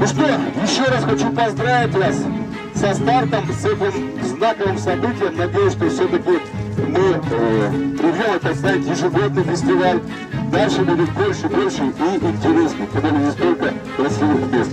Ну что, еще раз хочу поздравить вас со стартом, с этим знаковым событием. Надеюсь, что все-таки мы приведем, так сказать, ежегодный фестиваль. Дальше будет больше и интереснее, когда здесь столько красивых мест.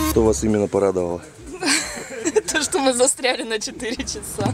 Что вас именно порадовало? То, что мы застряли на 4 часа.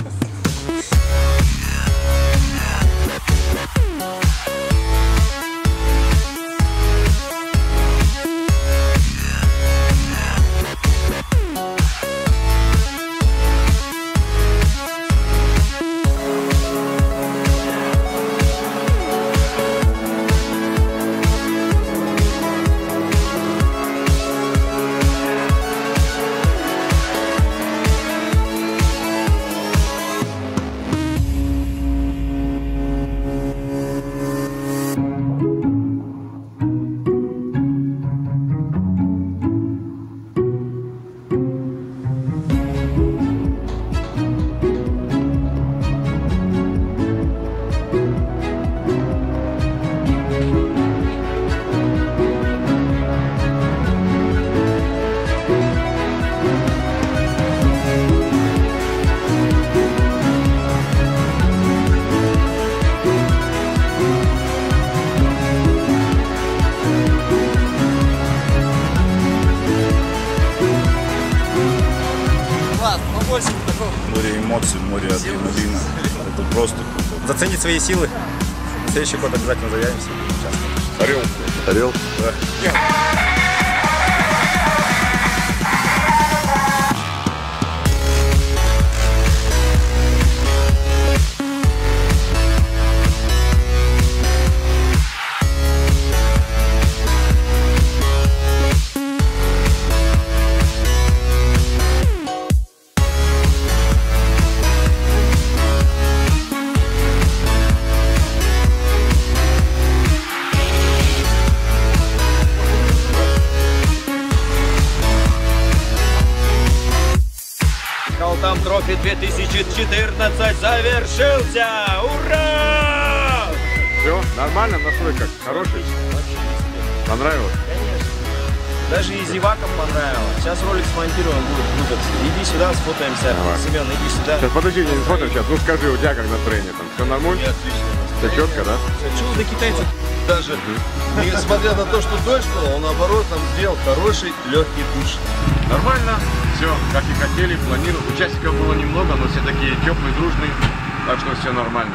Море эмоций, море адреналина. Это просто круто. Заценить свои силы. На следующий год обязательно заявимся. Орел. Орел? Да. Калтам Трофи 2014 завершился! Ура! Все, нормально, настройка хороший? Понравилось? Конечно. Даже и зевакам понравилось. Сейчас ролик смонтируем, будет выпуск. Иди сюда, сфотаемся. Давай. Семен, иди сюда. Сейчас, подожди, не смотрим сейчас. Ну скажи, у тебя как настроение там? Все нормально? Отлично. Все четко, да? Чего до китайцев? Даже несмотря на то, что дождь был, он наоборот нам сделал хороший легкий душ. Нормально, все, как и хотели, планировали. Участников было немного, но все такие теплые, дружные, так что все нормально.